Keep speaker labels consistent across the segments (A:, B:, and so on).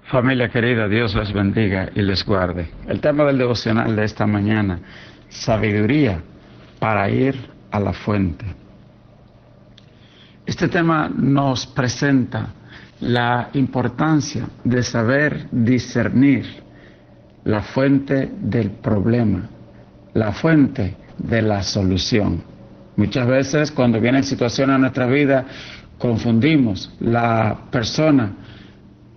A: Familia querida, Dios les bendiga y les guarde. El tema del devocional de esta mañana: sabiduría para ir a la fuente. Este tema nos presenta la importancia de saber discernir la fuente del problema, la fuente de la solución. Muchas veces cuando vienen situaciones a nuestra vida, confundimos la persona,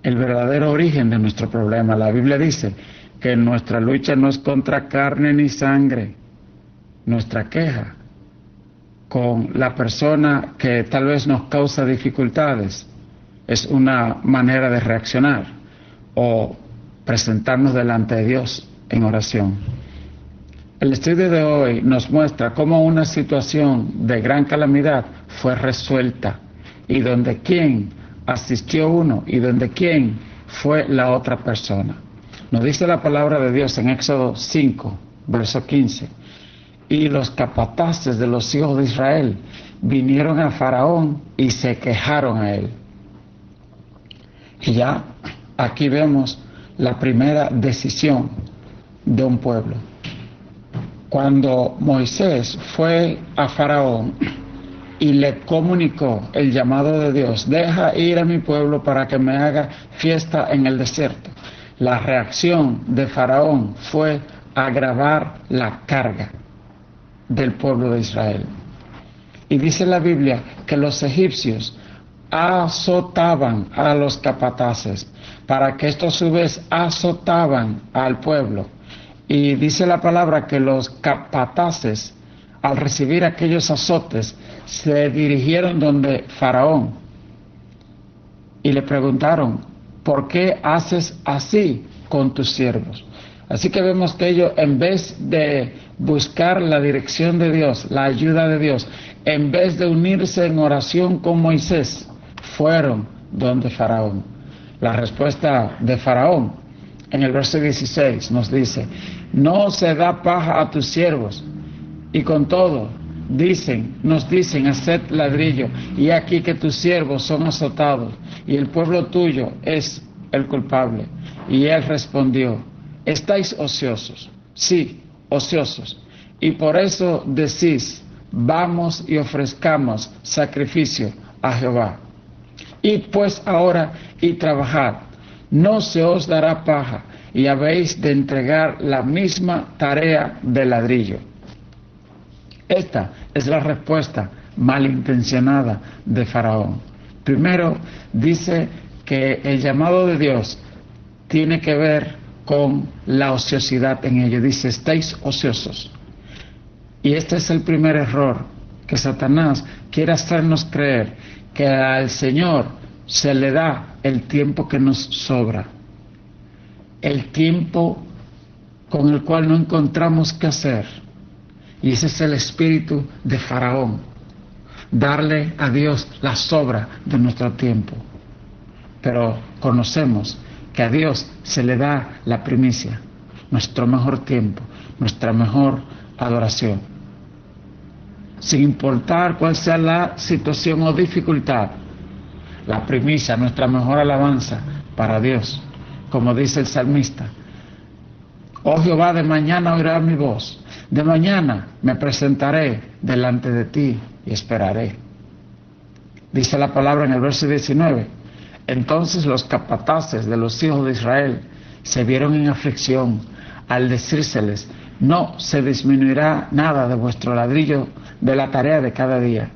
A: el verdadero origen de nuestro problema. La Biblia dice que nuestra lucha no es contra carne ni sangre. Nuestra queja con la persona que tal vez nos causa dificultades es una manera de reaccionar o presentarnos delante de Dios en oración. El estudio de hoy nos muestra cómo una situación de gran calamidad fue resuelta y donde quién asistió uno y donde quién fue la otra persona. Nos dice la palabra de Dios en Éxodo 5, verso 15. Y los capataces de los hijos de Israel vinieron a Faraón y se quejaron a él. Y ya aquí vemos la primera decisión de un pueblo. Cuando Moisés fue a Faraón y le comunicó el llamado de Dios: deja ir a mi pueblo para que me haga fiesta en el desierto, la reacción de Faraón fue agravar la carga del pueblo de Israel. Y dice la Biblia que los egipcios azotaban a los capataces para que estos a su vez azotaban al pueblo. Y dice la palabra que los capataces, al recibir aquellos azotes, se dirigieron donde Faraón y le preguntaron: ¿por qué haces así con tus siervos? Así que vemos que ellos, en vez de buscar la dirección de Dios, la ayuda de Dios, en vez de unirse en oración con Moisés, fueron donde Faraón. La respuesta de Faraón en el verso 16 nos dice: no se da paja a tus siervos, y con todo nos dicen haced ladrillo, y aquí que tus siervos son azotados y el pueblo tuyo es el culpable. Y él respondió: estáis ociosos, sí, ociosos, y por eso decís: vamos y ofrezcamos sacrificio a Jehová. Id pues ahora y trabajad, no se os dará paja, y habéis de entregar la misma tarea de ladrillo. Esta es la respuesta malintencionada de Faraón. Primero dice que el llamado de Dios tiene que ver con la ociosidad en ello. Dice: estáis ociosos. Y este es el primer error que Satanás quiere hacernos creer, que al Señor se le da el tiempo que nos sobra, el tiempo con el cual no encontramos qué hacer. Y ese es el espíritu de Faraón: darle a Dios la sobra de nuestro tiempo. Pero conocemos que a Dios se le da la primicia, nuestro mejor tiempo, nuestra mejor adoración. Sin importar cuál sea la situación o dificultad, la primicia, nuestra mejor alabanza para Dios. Como dice el salmista: oh Jehová, de mañana oirás mi voz, de mañana me presentaré delante de ti y esperaré. Dice la palabra en el verso 19: entonces los capataces de los hijos de Israel se vieron en aflicción al decírseles: no se disminuirá nada de vuestro ladrillo de la tarea de cada día.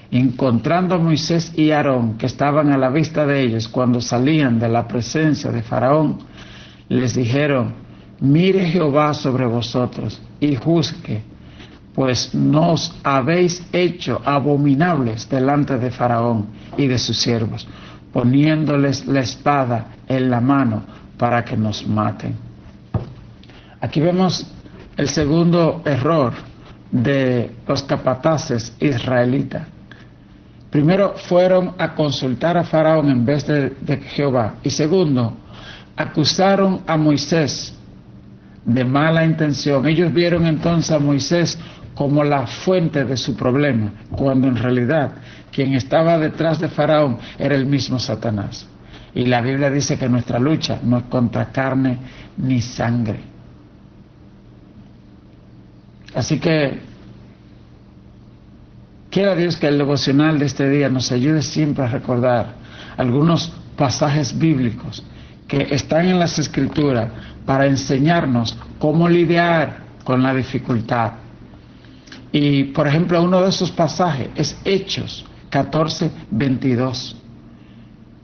A: Encontrando a Moisés y Aarón, que estaban a la vista de ellos cuando salían de la presencia de Faraón, les dijeron: mire Jehová sobre vosotros y juzgue, pues nos habéis hecho abominables delante de Faraón y de sus siervos, poniéndoles la espada en la mano para que nos maten. Aquí vemos el segundo error de los capataces israelitas. Primero, fueron a consultar a Faraón en vez de Jehová. Y segundo, acusaron a Moisés de mala intención. Ellos vieron entonces a Moisés como la fuente de su problema, cuando en realidad quien estaba detrás de Faraón era el mismo Satanás. Y la Biblia dice que nuestra lucha no es contra carne ni sangre. Así que quiera Dios que el devocional de este día nos ayude siempre a recordar algunos pasajes bíblicos que están en las Escrituras para enseñarnos cómo lidiar con la dificultad. Y por ejemplo, uno de esos pasajes es Hechos 14:22.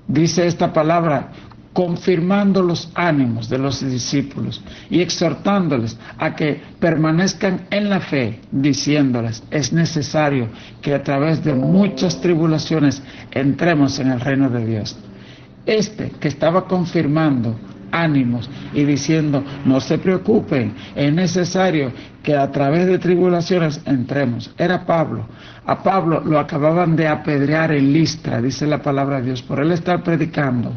A: Dice esta palabra: confirmando los ánimos de los discípulos y exhortándoles a que permanezcan en la fe, diciéndoles: es necesario que a través de muchas tribulaciones entremos en el reino de Dios. Que estaba confirmando ánimos y diciendo: no se preocupen, es necesario que a través de tribulaciones entremos, era Pablo. A Pablo lo acababan de apedrear en Listra, dice la palabra de Dios, por él estar predicando.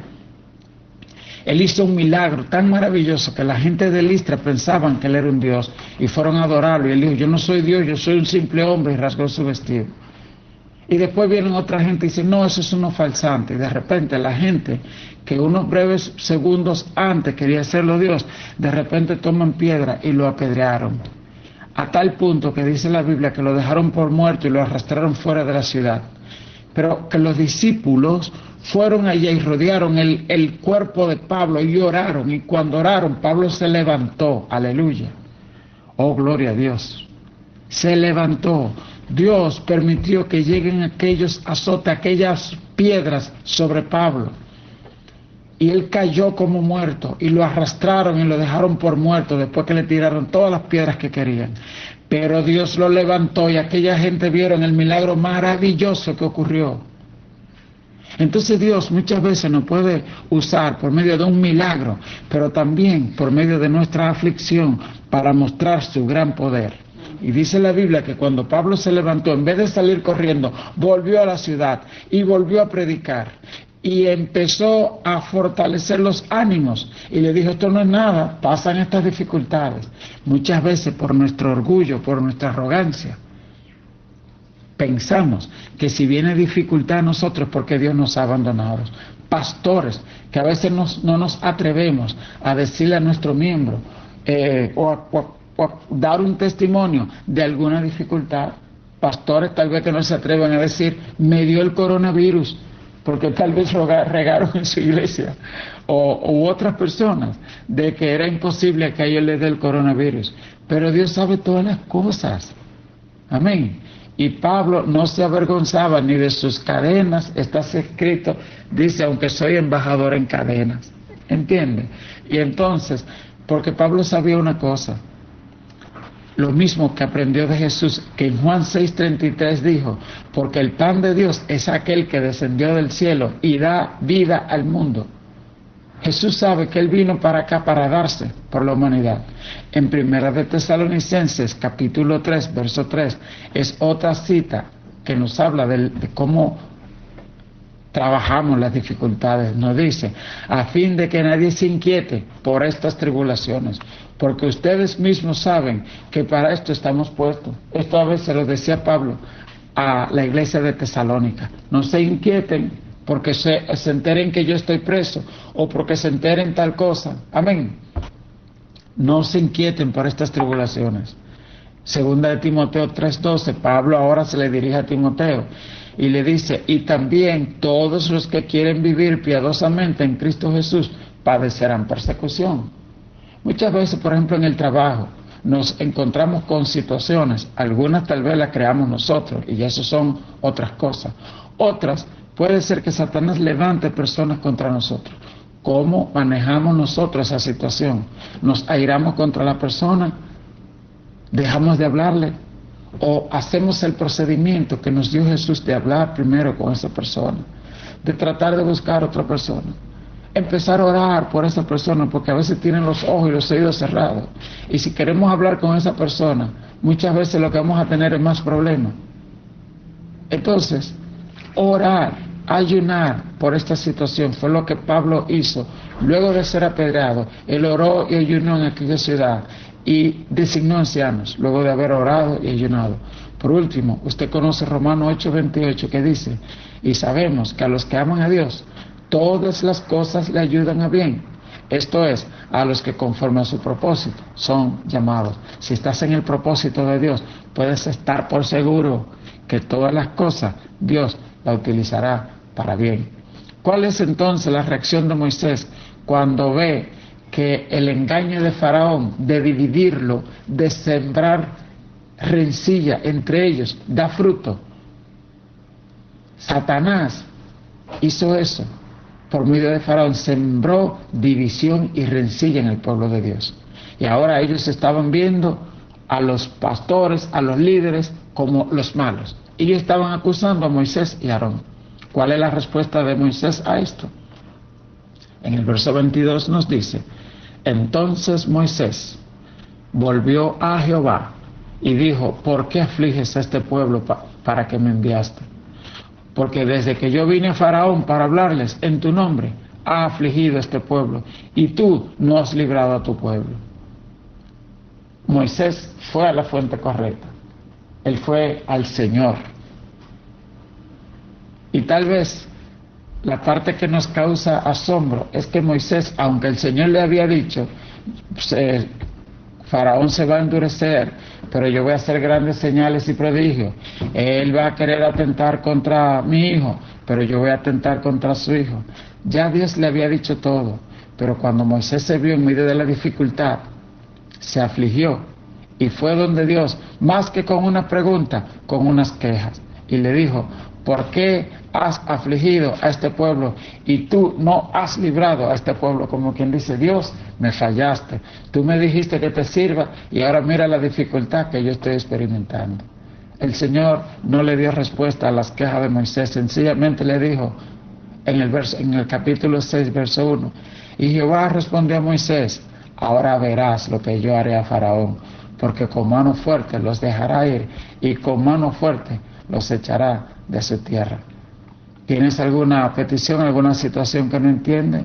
A: Él hizo un milagro tan maravilloso que la gente de Listra pensaban que él era un Dios y fueron a adorarlo, y él dijo: yo no soy Dios, yo soy un simple hombre, y rasgó su vestido. Y después vienen otra gente y dicen: no, eso es uno falsante. Y de repente la gente que unos breves segundos antes quería hacerlo Dios, de repente toman piedra y lo apedrearon. A tal punto que dice la Biblia que lo dejaron por muerto y lo arrastraron fuera de la ciudad. Pero que los discípulos fueron allá y rodearon el cuerpo de Pablo y oraron. Y cuando oraron, Pablo se levantó. Aleluya. Oh, gloria a Dios. Se levantó. Dios permitió que lleguen aquellos azotes, aquellas piedras sobre Pablo. Y él cayó como muerto y lo arrastraron y lo dejaron por muerto después que le tiraron todas las piedras que querían. Pero Dios lo levantó y aquella gente vieron el milagro maravilloso que ocurrió. Entonces Dios muchas veces nos puede usar por medio de un milagro, pero también por medio de nuestra aflicción para mostrar su gran poder. Y dice la Biblia que cuando Pablo se levantó, en vez de salir corriendo, volvió a la ciudad y volvió a predicar. Y empezó a fortalecer los ánimos. Y le dijo: esto no es nada, pasan estas dificultades. Muchas veces por nuestro orgullo, por nuestra arrogancia, pensamos que si viene dificultad a nosotros, porque Dios nos ha abandonado. Pastores que a veces no nos atrevemos a decirle a nuestro miembro o a dar un testimonio de alguna dificultad. Pastores tal vez que no se atrevan a decir: me dio el coronavirus, porque tal vez regaron en su iglesia, u otras personas, de que era imposible que a ellos les dé el coronavirus. Pero Dios sabe todas las cosas. Amén. Y Pablo no se avergonzaba ni de sus cadenas. Está escrito, dice: aunque soy embajador en cadenas. ¿Entiende? Y entonces, porque Pablo sabía una cosa, lo mismo que aprendió de Jesús, que en Juan 6:33 dijo: porque el pan de Dios es aquel que descendió del cielo y da vida al mundo. Jesús sabe que Él vino para acá para darse por la humanidad. En Primera de Tesalonicenses, capítulo 3, verso 3, es otra cita que nos habla de cómo trabajamos las dificultades. Nos dice: a fin de que nadie se inquiete por estas tribulaciones, porque ustedes mismos saben que para esto estamos puestos. Esto a veces lo decía Pablo a la iglesia de Tesalónica: no se inquieten porque se enteren que yo estoy preso, o porque se enteren tal cosa. Amén. No se inquieten por estas tribulaciones. Segunda de Timoteo 3:12, Pablo ahora se le dirige a Timoteo y le dice: y también todos los que quieren vivir piadosamente en Cristo Jesús padecerán persecución. Muchas veces, por ejemplo, en el trabajo nos encontramos con situaciones, algunas tal vez las creamos nosotros y eso son otras cosas. Otras puede ser que Satanás levante personas contra nosotros. ¿Cómo manejamos nosotros esa situación? ¿Nos airamos contra la persona? ¿Dejamos de hablarle? ¿O hacemos el procedimiento que nos dio Jesús de hablar primero con esa persona? De tratar de buscar otra persona. Empezar a orar por esa persona, porque a veces tienen los ojos y los oídos cerrados. Y si queremos hablar con esa persona, muchas veces lo que vamos a tener es más problemas. Entonces, orar, ayunar por esta situación fue lo que Pablo hizo. Luego de ser apedreado, él oró y ayunó en aquella ciudad y designó ancianos, luego de haber orado y ayunado. Por último, usted conoce Romanos 8:28, que dice: y sabemos que a los que aman a Dios, todas las cosas le ayudan a bien. Esto es, a los que conforme a su propósito son llamados. Si estás en el propósito de Dios, puedes estar por seguro que todas las cosas Dios la utilizará para bien. ¿Cuál es entonces la reacción de Moisés cuando ve que el engaño de Faraón de dividirlo, de sembrar rencilla entre ellos, da fruto? Satanás hizo eso. Por medio de Faraón sembró división y rencilla en el pueblo de Dios. Y ahora ellos estaban viendo a los pastores, a los líderes, como los malos. Ellos estaban acusando a Moisés y a Aarón. ¿Cuál es la respuesta de Moisés a esto? En el verso 22 nos dice: entonces Moisés volvió a Jehová y dijo: ¿por qué afliges a este pueblo para que me enviaste? Porque desde que yo vine a Faraón para hablarles en tu nombre, ha afligido a este pueblo, y tú no has librado a tu pueblo. Moisés fue a la fuente correcta. Él fue al Señor. Y tal vez la parte que nos causa asombro es que Moisés, aunque el Señor le había dicho, Faraón se va a endurecer, pero yo voy a hacer grandes señales y prodigios. Él va a querer atentar contra mi hijo, pero yo voy a atentar contra su hijo. Ya Dios le había dicho todo, pero cuando Moisés se vio en medio de la dificultad, se afligió y fue donde Dios, más que con una pregunta, con unas quejas, y le dijo: ¿por qué has afligido a este pueblo y tú no has librado a este pueblo? Como quien dice: Dios, me fallaste, tú me dijiste que te sirva y ahora mira la dificultad que yo estoy experimentando. El Señor no le dio respuesta a las quejas de Moisés, sencillamente le dijo en el capítulo 6, verso 1: y Jehová respondió a Moisés: ahora verás lo que yo haré a Faraón, porque con mano fuerte los dejará ir y con mano fuerte los echará de su tierra. ¿Tienes alguna petición, alguna situación que no entiende?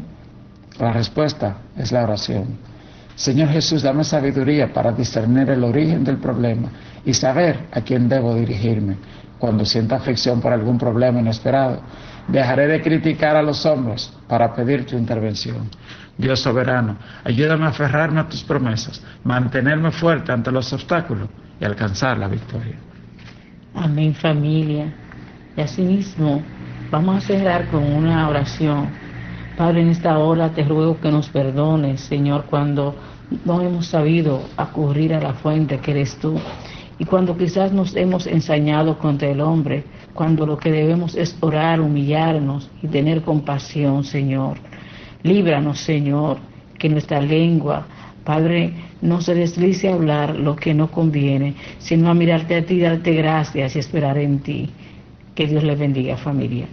A: La respuesta es la oración. Señor Jesús, dame sabiduría para discernir el origen del problema y saber a quién debo dirigirme. Cuando sienta aflicción por algún problema inesperado, dejaré de criticar a los hombres para pedir tu intervención. Dios soberano, ayúdame a aferrarme a tus promesas, mantenerme fuerte ante los obstáculos y alcanzar la victoria.
B: Amén, familia. Y asimismo, vamos a cerrar con una oración. Padre, en esta hora te ruego que nos perdones, Señor, cuando no hemos sabido acudir a la fuente que eres tú, y cuando quizás nos hemos ensañado contra el hombre, cuando lo que debemos es orar, humillarnos y tener compasión, Señor. Líbranos, Señor, que nuestra lengua, Padre, no se deslice a hablar lo que no conviene, sino a mirarte a ti, darte gracias y esperar en ti. Que Dios les bendiga, familia.